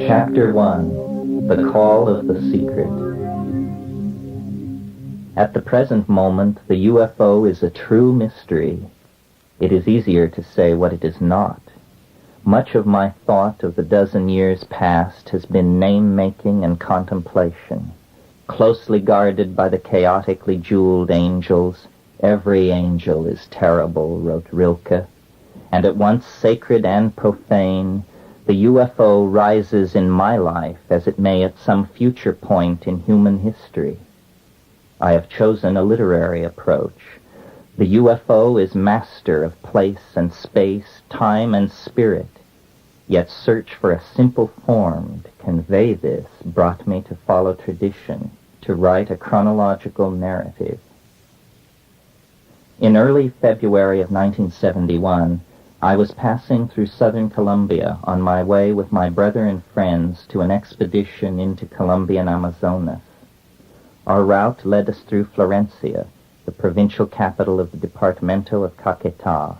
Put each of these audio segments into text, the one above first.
Chapter 1. The Call of the Secret. At the present moment, the UFO is a true mystery. It is easier to say what it is not. Much of my thought of the dozen years past has been name-making and contemplation. Closely guarded by the chaotically jeweled angels, every angel is terrible, wrote Rilke, and at once sacred and profane, the UFO rises in my life as it may at some future point in human history. I have chosen a literary approach. The UFO is master of place and space, time and spirit, yet search for a simple form to convey this brought me to follow tradition, to write a chronological narrative. In early February of 1971, I was passing through southern Colombia on my way with my brother and friends to an expedition into Colombian Amazonas. Our route led us through Florencia, the provincial capital of the Departamento of Caquetá.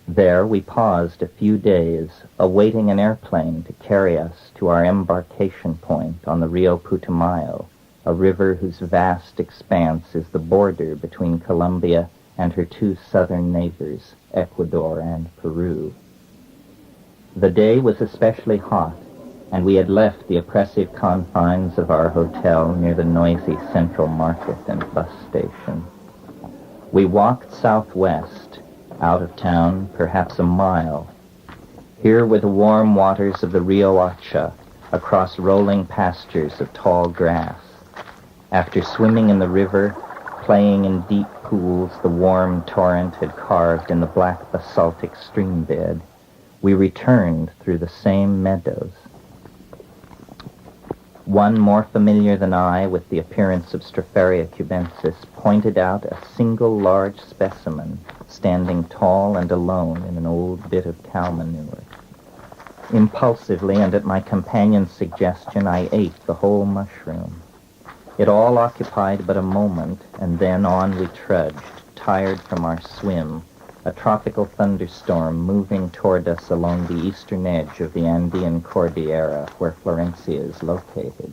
There we paused a few days, awaiting an airplane to carry us to our embarkation point on the Rio Putumayo, a river whose vast expanse is the border between Colombia and her two southern neighbors, Ecuador and Peru. The day was especially hot, and we had left the oppressive confines of our hotel near the noisy central market and bus station. We walked southwest, out of town, perhaps a mile. Here were the warm waters of the Rio Hacha, across rolling pastures of tall grass. After swimming in the river, playing in deep pools the warm torrent had carved in the black basaltic stream bed, we returned through the same meadows. One more familiar than I with the appearance of Stropharia cubensis pointed out a single large specimen standing tall and alone in an old bit of cow manure. Impulsively and at my companion's suggestion, I ate the whole mushroom. It all occupied but a moment, and then on we trudged, tired from our swim, a tropical thunderstorm moving toward us along the eastern edge of the Andean Cordillera, where Florencia is located.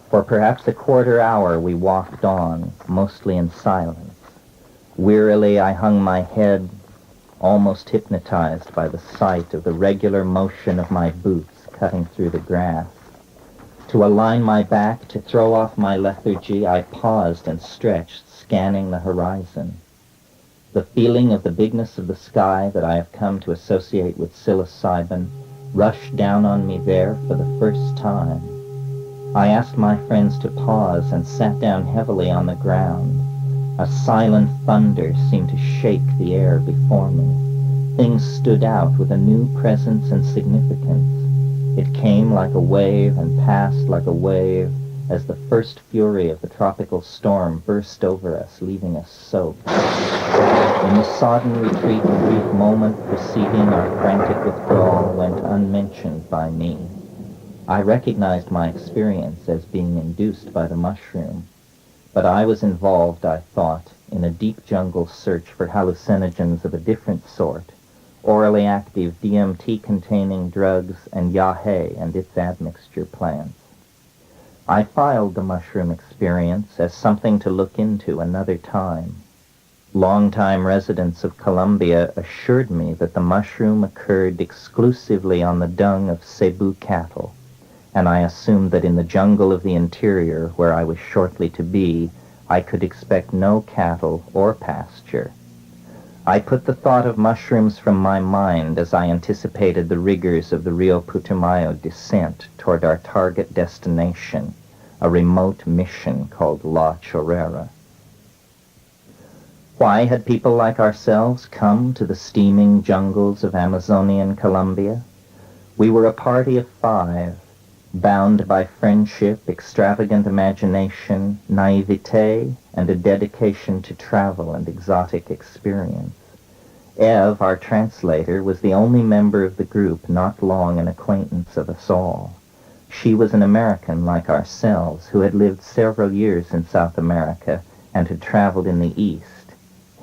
For perhaps a quarter hour we walked on, mostly in silence. Wearily I hung my head, almost hypnotized by the sight of the regular motion of my boots cutting through the grass. To align my back, to throw off my lethargy, I paused and stretched, scanning the horizon. The feeling of the bigness of the sky that I have come to associate with psilocybin rushed down on me there for the first time. I asked my friends to pause and sat down heavily on the ground. A silent thunder seemed to shake the air before me. Things stood out with a new presence and significance. It came like a wave and passed like a wave as the first fury of the tropical storm burst over us, leaving us soaked. In the sodden retreat, the brief moment preceding our frantic withdrawal went unmentioned by me. I recognized my experience as being induced by the mushroom, but I was involved, I thought, in a deep jungle search for hallucinogens of a different sort, orally active DMT-containing drugs, and yahe and its admixture plants. I filed the mushroom experience as something to look into another time. Longtime residents of Colombia assured me that the mushroom occurred exclusively on the dung of Cebu cattle, and I assumed that in the jungle of the interior, where I was shortly to be, I could expect no cattle or pasture. I put the thought of mushrooms from my mind as I anticipated the rigors of the Rio Putumayo descent toward our target destination, a remote mission called La Chorrera. Why had people like ourselves come to the steaming jungles of Amazonian Colombia? We were a party of 5, bound by friendship, extravagant imagination, naivete, and a dedication to travel and exotic experience. Eve, our translator, was the only member of the group not long an acquaintance of us all. She was an American like ourselves who had lived several years in South America and had traveled in the East,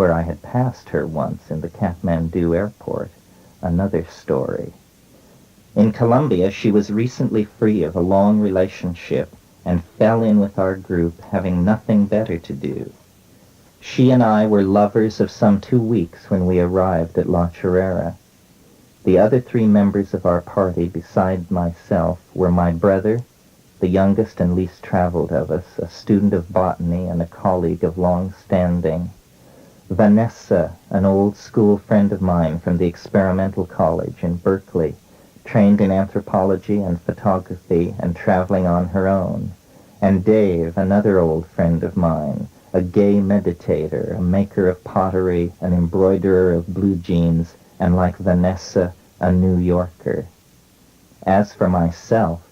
where I had passed her once in the Kathmandu airport, another story. In Colombia, she was recently free of a long relationship and fell in with our group, having nothing better to do. She and I were lovers of some 2 weeks when we arrived at La Chorrera. The other 3 members of our party, besides myself, were my brother, the youngest and least traveled of us, a student of botany and a colleague of long standing; Vanessa, an old school friend of mine from the Experimental College in Berkeley, trained in anthropology and photography and traveling on her own; and Dave, another old friend of mine, a gay meditator, a maker of pottery, an embroiderer of blue jeans, and like Vanessa, a New Yorker. As for myself,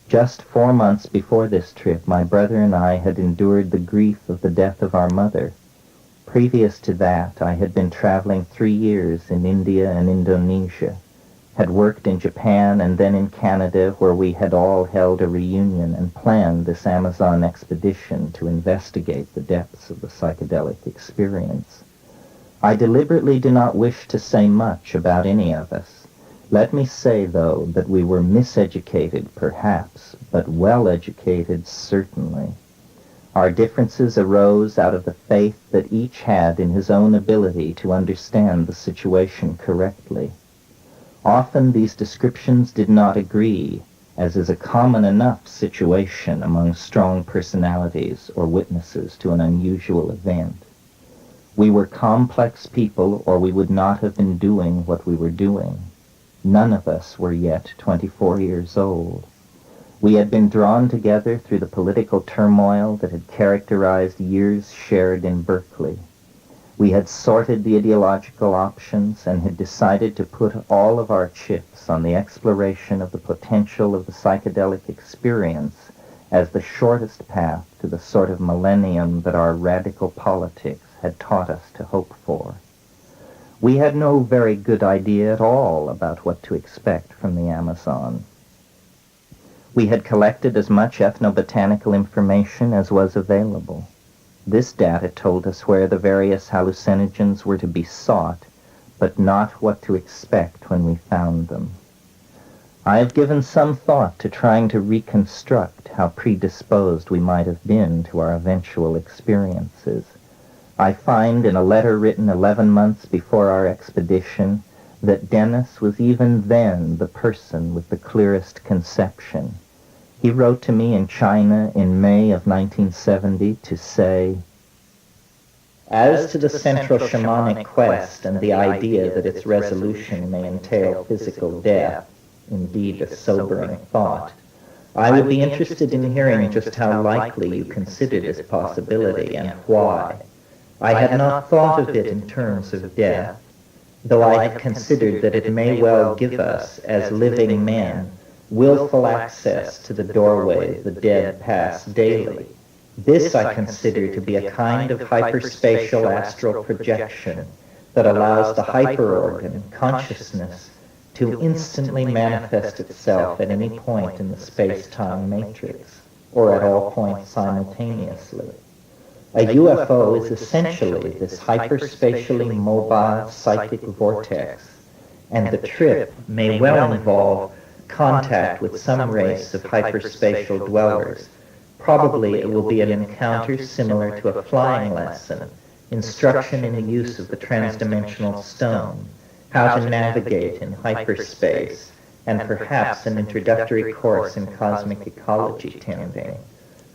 just 4 months before this trip, my brother and I had endured the grief of the death of our mother. Previous to that, I had been traveling 3 years in India and Indonesia, had worked in Japan and then in Canada, where we had all held a reunion and planned this Amazon expedition to investigate the depths of the psychedelic experience. I deliberately do not wish to say much about any of us. Let me say, though, that we were miseducated, perhaps, but well-educated, certainly. Our differences arose out of the faith that each had in his own ability to understand the situation correctly. Often these descriptions did not agree, as is a common enough situation among strong personalities or witnesses to an unusual event. We were complex people, or we would not have been doing what we were doing. None of us were yet 24 years old. We had been drawn together through the political turmoil that had characterized years shared in Berkeley. We had sorted the ideological options and had decided to put all of our chips on the exploration of the potential of the psychedelic experience as the shortest path to the sort of millennium that our radical politics had taught us to hope for. We had no very good idea at all about what to expect from the Amazon. We had collected as much ethnobotanical information as was available. This data told us where the various hallucinogens were to be sought, but not what to expect when we found them. I have given some thought to trying to reconstruct how predisposed we might have been to our eventual experiences. I find in a letter written 11 months before our expedition that Dennis was even then the person with the clearest conception. He wrote to me in China in May of 1970 to say, "As to the central shamanic quest and the idea that its resolution may entail physical death, indeed a sobering thought, I would be interested in hearing just how likely you consider this possibility and why. I had not thought of it in terms of death, though I have considered that it may well give us, as living men, willful access to the doorway the dead pass daily. This I consider to be a kind of hyperspatial astral projection that allows the hyperorgan, consciousness, to instantly manifest itself at any point in the space-time matrix, or at all points simultaneously. A UFO is essentially this hyperspatially mobile psychic vortex, and the trip may well involve contact with some race of hyperspatial dwellers. Probably it will be an encounter similar to a flying lesson, instruction in the use of the transdimensional stone, how to navigate in hyperspace, and perhaps an introductory course in cosmic ecology tending.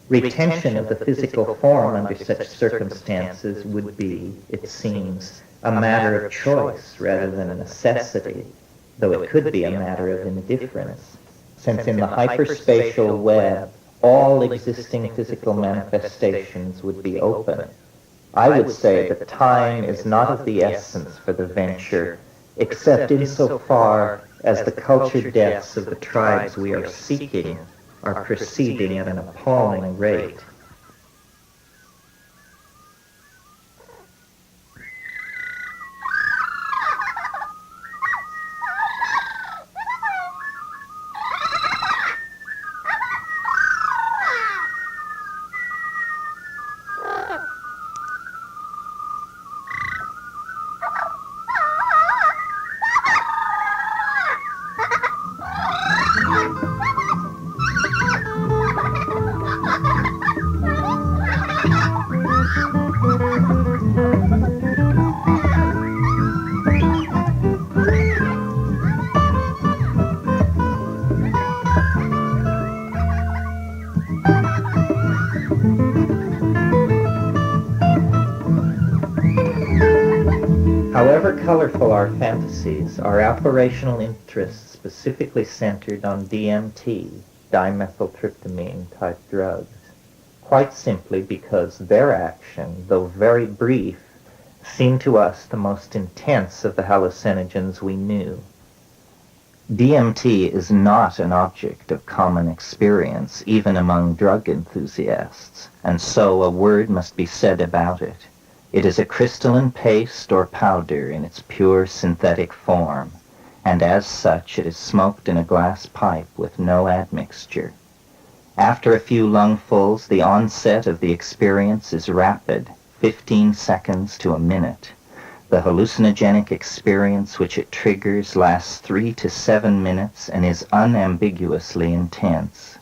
Retention of the physical form under such circumstances would be, it seems, a matter of choice rather than a necessity, though it could be a matter of indifference, since in the hyperspatial web all existing physical manifestations would be open. I would say that time is not of the essence for the venture, except insofar as the culture deaths of the tribes we are seeking are proceeding at an appalling rate. colorful our fantasies, our operational interests specifically centered on DMT, dimethyltryptamine-type drugs, quite simply because their action, though very brief, seemed to us the most intense of the hallucinogens we knew. DMT is not an object of common experience, even among drug enthusiasts, and so a word must be said about it. It is a crystalline paste or powder in its pure synthetic form, and as such it is smoked in a glass pipe with no admixture. After a few lungfuls, the onset of the experience is rapid, 15 seconds to a minute. The hallucinogenic experience which it triggers lasts 3 to 7 minutes and is unambiguously intense.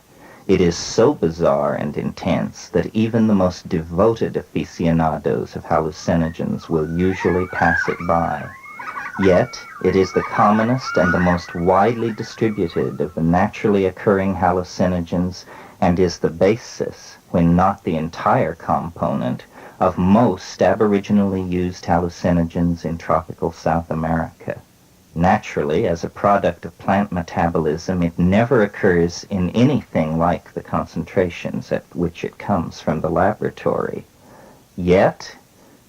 It is so bizarre and intense that even the most devoted aficionados of hallucinogens will usually pass it by. Yet, it is the commonest and the most widely distributed of the naturally occurring hallucinogens and is the basis, when not the entire component, of most aboriginally used hallucinogens in tropical South America. Naturally, as a product of plant metabolism, it never occurs in anything like the concentrations at which it comes from the laboratory. Yet,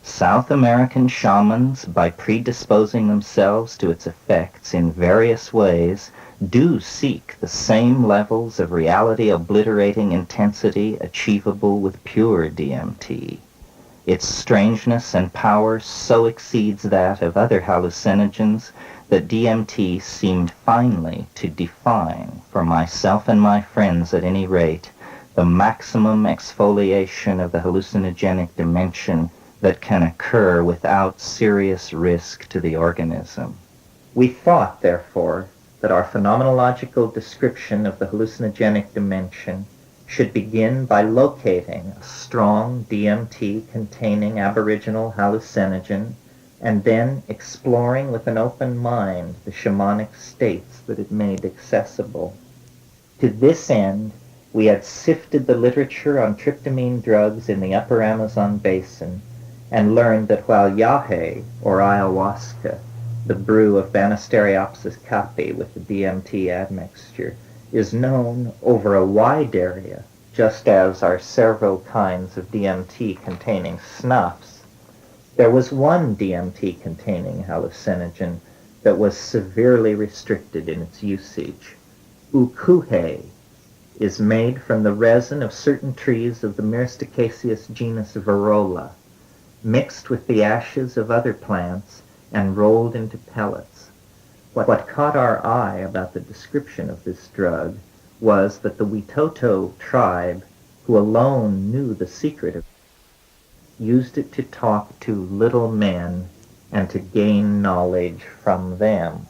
South American shamans, by predisposing themselves to its effects in various ways, do seek the same levels of reality-obliterating intensity achievable with pure DMT. Its strangeness and power so exceeds that of other hallucinogens that DMT seemed finally to define, for myself and my friends at any rate, the maximum exfoliation of the hallucinogenic dimension that can occur without serious risk to the organism. We thought, therefore, that our phenomenological description of the hallucinogenic dimension should begin by locating a strong DMT-containing aboriginal hallucinogen and then exploring with an open mind the shamanic states that it made accessible. To this end, we had sifted the literature on tryptamine drugs in the upper Amazon basin and learned that while yahe, or ayahuasca, the brew of Banisteriopsis caapi with the DMT admixture, is known over a wide area, just as are several kinds of DMT-containing snuffs, there was one DMT-containing hallucinogen that was severely restricted in its usage. Ukuhe is made from the resin of certain trees of the Myristicaceous genus Varola, mixed with the ashes of other plants and rolled into pellets. What caught our eye about the description of this drug was that the Witoto tribe, who alone knew the secret of it, used it to talk to little men and to gain knowledge from them.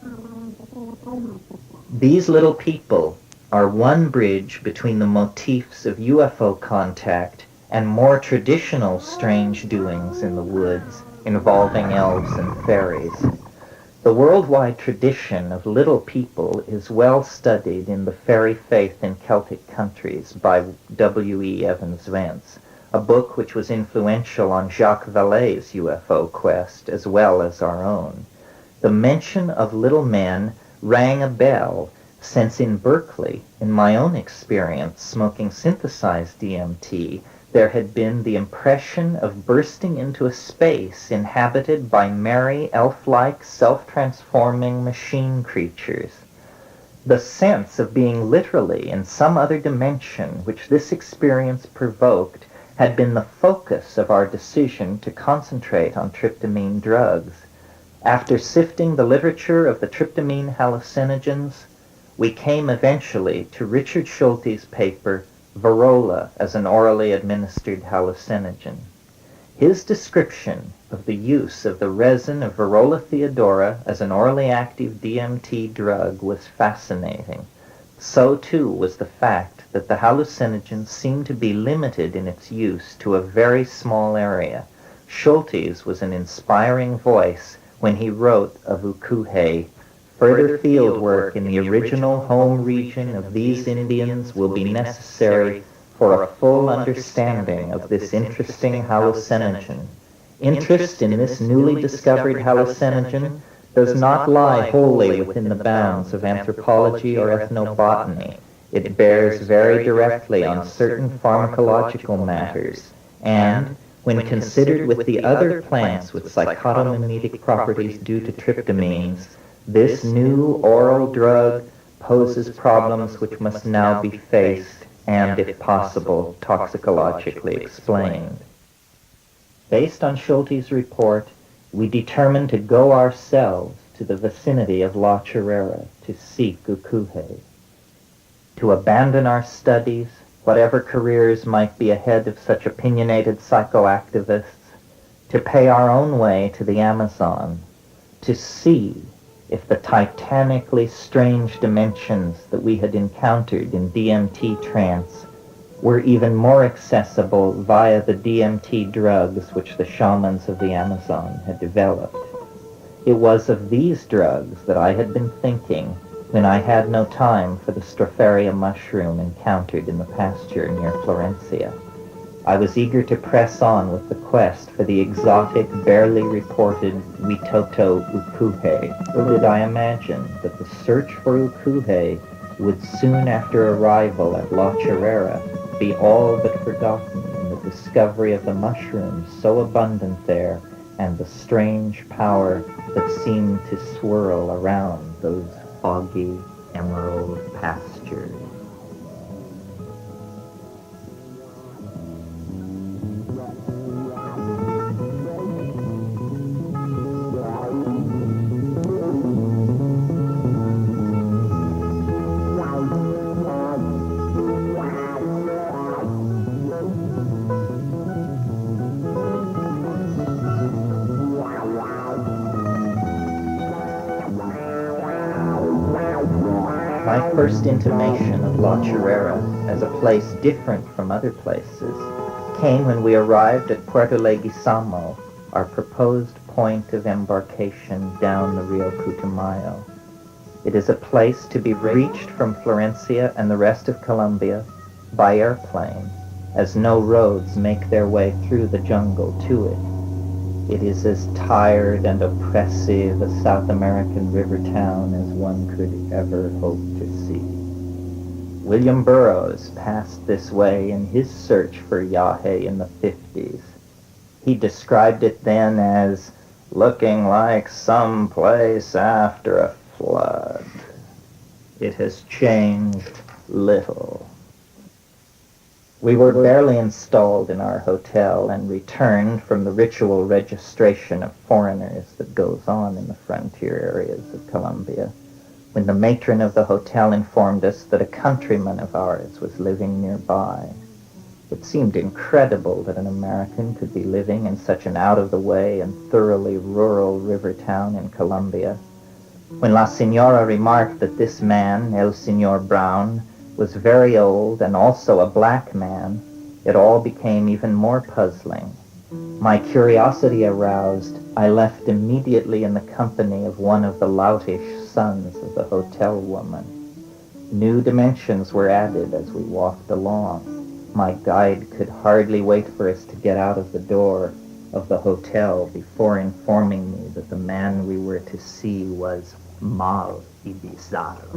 These little people are one bridge between the motifs of UFO contact and more traditional strange doings in the woods involving elves and fairies. The worldwide tradition of little people is well studied in The Fairy Faith in Celtic Countries by W.E. Evans Vance, a book which was influential on Jacques Vallée's UFO quest as well as our own. The mention of little men rang a bell, since in Berkeley, in my own experience smoking synthesized DMT, there had been the impression of bursting into a space inhabited by merry, elf-like, self-transforming machine creatures. The sense of being literally in some other dimension which this experience provoked had been the focus of our decision to concentrate on tryptamine drugs. After sifting the literature of the tryptamine hallucinogens, we came eventually to Richard Schulte's paper, Varola as an orally administered hallucinogen. His description of the use of the resin of Varola theodora as an orally active DMT drug was fascinating. So too was the fact that the hallucinogen seemed to be limited in its use to a very small area. Schultes was an inspiring voice when he wrote of Ukuhe, "Further field work in the original home region of these Indians will be necessary for a full understanding of this interesting hallucinogen. Interest in this newly discovered hallucinogen does not lie wholly within the bounds of anthropology or ethnobotany. It bears very directly on certain pharmacological matters, and, when considered with the other plants with psychotomimetic properties due to tryptamines, this new oral drug poses problems which must now be faced and, if possible, toxicologically explained. Based on Schulte's report, we determined to go ourselves to the vicinity of La Chorrera to seek ukuhe, to abandon our studies, whatever careers might be ahead of such opinionated psychoactivists, to pay our own way to the Amazon, to see if the titanically strange dimensions that we had encountered in DMT trance were even more accessible via the DMT drugs which the shamans of the Amazon had developed. It was of these drugs that I had been thinking when I had no time for the Stropharia mushroom encountered in the pasture near Florencia. I was eager to press on with the quest for the exotic, barely reported Witoto ukuhe. Or did I imagine that the search for ukuhe would soon after arrival at La Chorrera be all but forgotten in the discovery of the mushrooms so abundant there and the strange power that seemed to swirl around those foggy emerald pastures? My first intimation of La Chorrera as a place different from other places came when we arrived at Puerto Leguizamo, our proposed point of embarkation down the Rio Putumayo. It is a place to be reached from Florencia and the rest of Colombia by airplane, as no roads make their way through the jungle to it. It is as tired and oppressive a South American river town as one could ever hope to see. William Burroughs passed this way in his search for Yahe in the 50s. He described it then as looking like some place after a flood. It has changed little. We were barely installed in our hotel and returned from the ritual registration of foreigners that goes on in the frontier areas of Colombia, when the matron of the hotel informed us that a countryman of ours was living nearby. It seemed incredible that an American could be living in such an out-of-the-way and thoroughly rural river town in Colombia. When La Señora remarked that this man, El Señor Brown, was very old and also a black man, it all became even more puzzling. My curiosity aroused, I left immediately in the company of one of the loutish sons of the hotel woman. New dimensions were added as we walked along. My guide could hardly wait for us to get out of the door of the hotel before informing me that the man we were to see was mal y bizarro.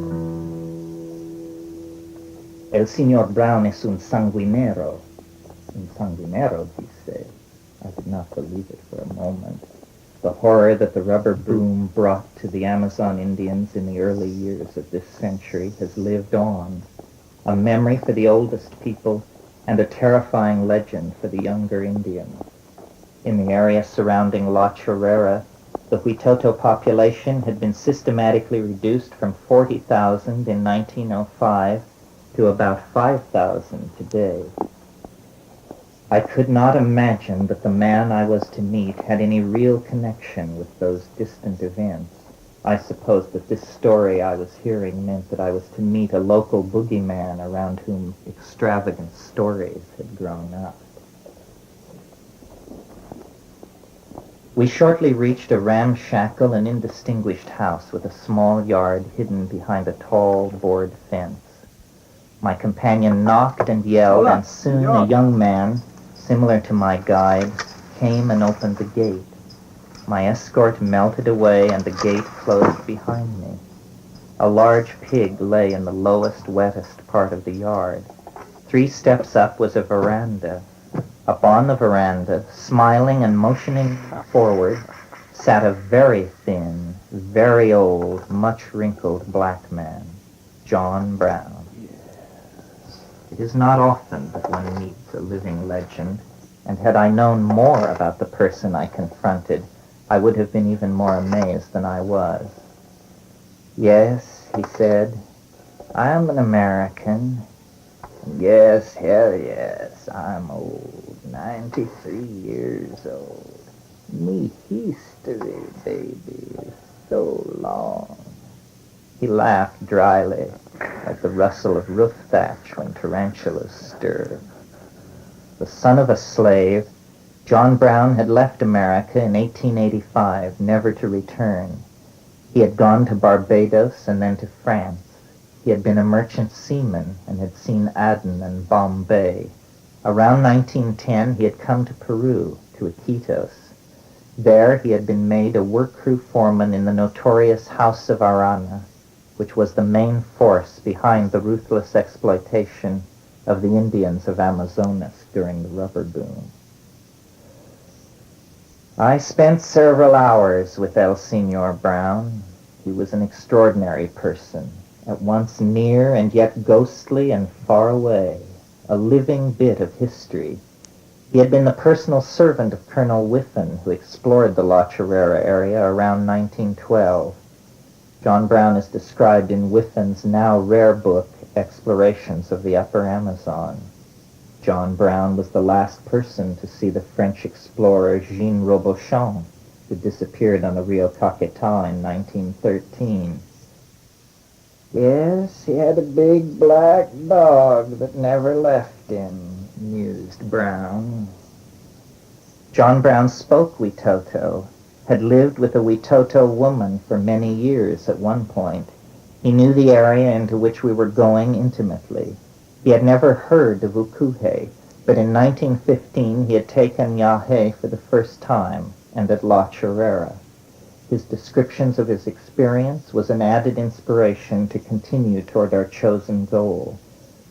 El Señor Brown es un sanguinero. Un sanguinero, dice. I did not believe it for a moment. The horror that the rubber boom brought to the Amazon Indians in the early years of this century has lived on, a memory for the oldest people and a terrifying legend for the younger Indians. In the area surrounding La Chorrera, the Huitoto population had been systematically reduced from 40,000 in 1905 to about 5,000 today. I could not imagine that the man I was to meet had any real connection with those distant events. I suppose that this story I was hearing meant that I was to meet a local boogeyman around whom extravagant stories had grown up. We shortly reached a ramshackle and indistinguished house with a small yard hidden behind a tall board fence. My companion knocked and yelled, and soon a young man, similar to my guide, came and opened the gate. My escort melted away and the gate closed behind me. A large pig lay in the lowest, wettest part of the yard. 3 steps up was a veranda. Up on the veranda, smiling and motioning forward, sat a very thin, very old, much wrinkled black man, John Brown. It is not often that one meets a living legend, and had I known more about the person I confronted, I would have been even more amazed than I was. "Yes," he said, "I am an American. Yes, hell yes, I'm old, 93 years old. Me history, baby, so long." He laughed dryly, like the rustle of roof thatch when tarantulas stir. The son of a slave, John Brown had left America in 1885, never to return. He had gone to Barbados and then to France. He had been a merchant seaman and had seen Aden and Bombay. Around 1910, he had come to Peru, to Iquitos. There he had been made a work crew foreman in the notorious House of Arana, which was the main force behind the ruthless exploitation of the Indians of Amazonas during the rubber boom. I spent several hours with El Señor Brown. He was an extraordinary person, at once near and yet ghostly and far away, a living bit of history. He had been the personal servant of Colonel Whiffen, who explored the La Chorrera area around 1912. John Brown is described in Whiffen's now rare book, Explorations of the Upper Amazon. John Brown was the last person to see the French explorer Jean Robuchon, who disappeared on the Rio Caquetá in 1913. "Yes, he had a big black dog that never left him," mused Brown. John Brown spoke Witoto, had lived with a Witoto woman for many years at one point. He knew the area into which we were going intimately. He had never heard of Ukuhe, but in 1915 he had taken Yahe for the first time, and at La Chorrera. His descriptions of his experience was an added inspiration to continue toward our chosen goal.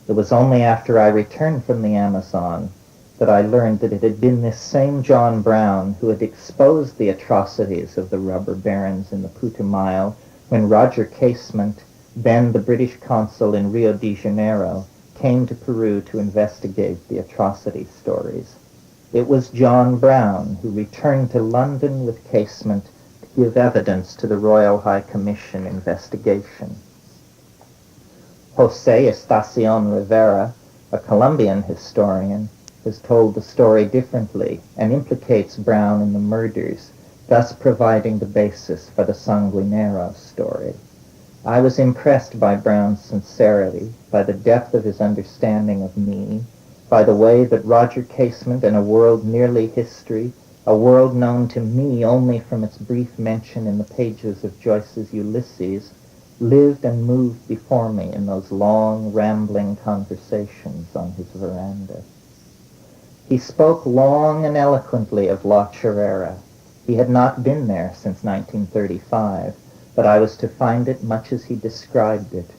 It was only after I returned from the Amazon that I learned that it had been this same John Brown who had exposed the atrocities of the rubber barons in the Putumayo when Roger Casement, then the British consul in Rio de Janeiro, came to Peru to investigate the atrocity stories. It was John Brown who returned to London with Casement to give evidence to the Royal High Commission investigation. José Estación Rivera, a Colombian historian, has told the story differently and implicates Brown in the murders, thus providing the basis for the Sanguinero story. I was impressed by Brown's sincerity, by the depth of his understanding of me, by the way that Roger Casement in a world nearly history, a world known to me only from its brief mention in the pages of Joyce's Ulysses, lived and moved before me in those long, rambling conversations on his veranda. He spoke long and eloquently of La Chorrera. He had not been there since 1935, but I was to find it much as he described it.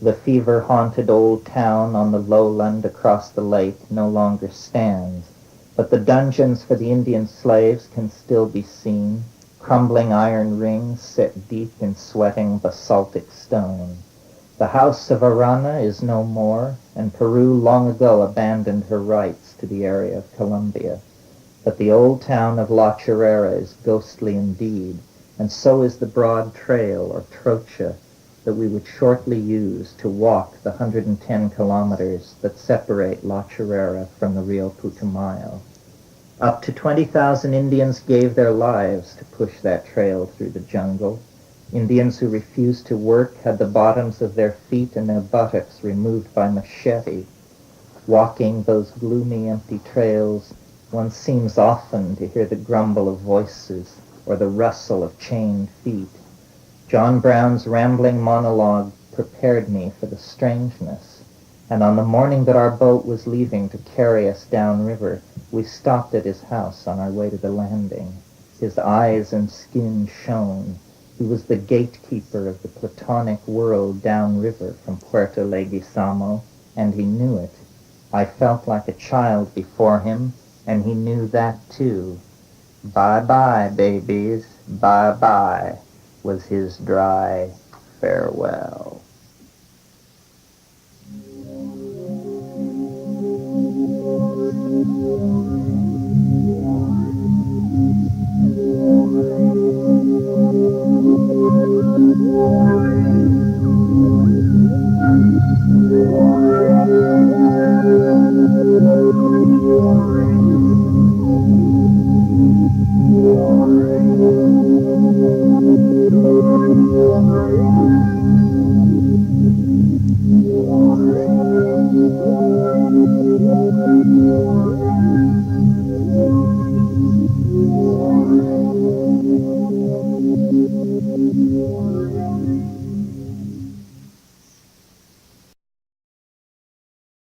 The fever-haunted old town on the lowland across the lake no longer stands, but the dungeons for the Indian slaves can still be seen, crumbling iron rings set deep in sweating basaltic stone. The House of Arana is no more, and Peru long ago abandoned her rights to the area of Colombia. But the old town of La Chorrera is ghostly indeed, and so is the broad trail, or trocha, that we would shortly use to walk the 110 kilometers that separate La Chorrera from the Rio Putumayo. Up to 20,000 Indians gave their lives to push that trail through the jungle. Indians who refused to work had the bottoms of their feet and their buttocks removed by machete. Walking those gloomy, empty trails, one seems often to hear the grumble of voices or the rustle of chained feet. John Brown's rambling monologue prepared me for the strangeness. And on the morning that our boat was leaving to carry us downriver, we stopped at his house on our way to the landing. His eyes and skin shone. He was the gatekeeper of the platonic world downriver from Puerto Leguizamo, and he knew it. I felt like a child before him, and he knew that too. Bye-bye, babies, bye-bye, was his dry farewell.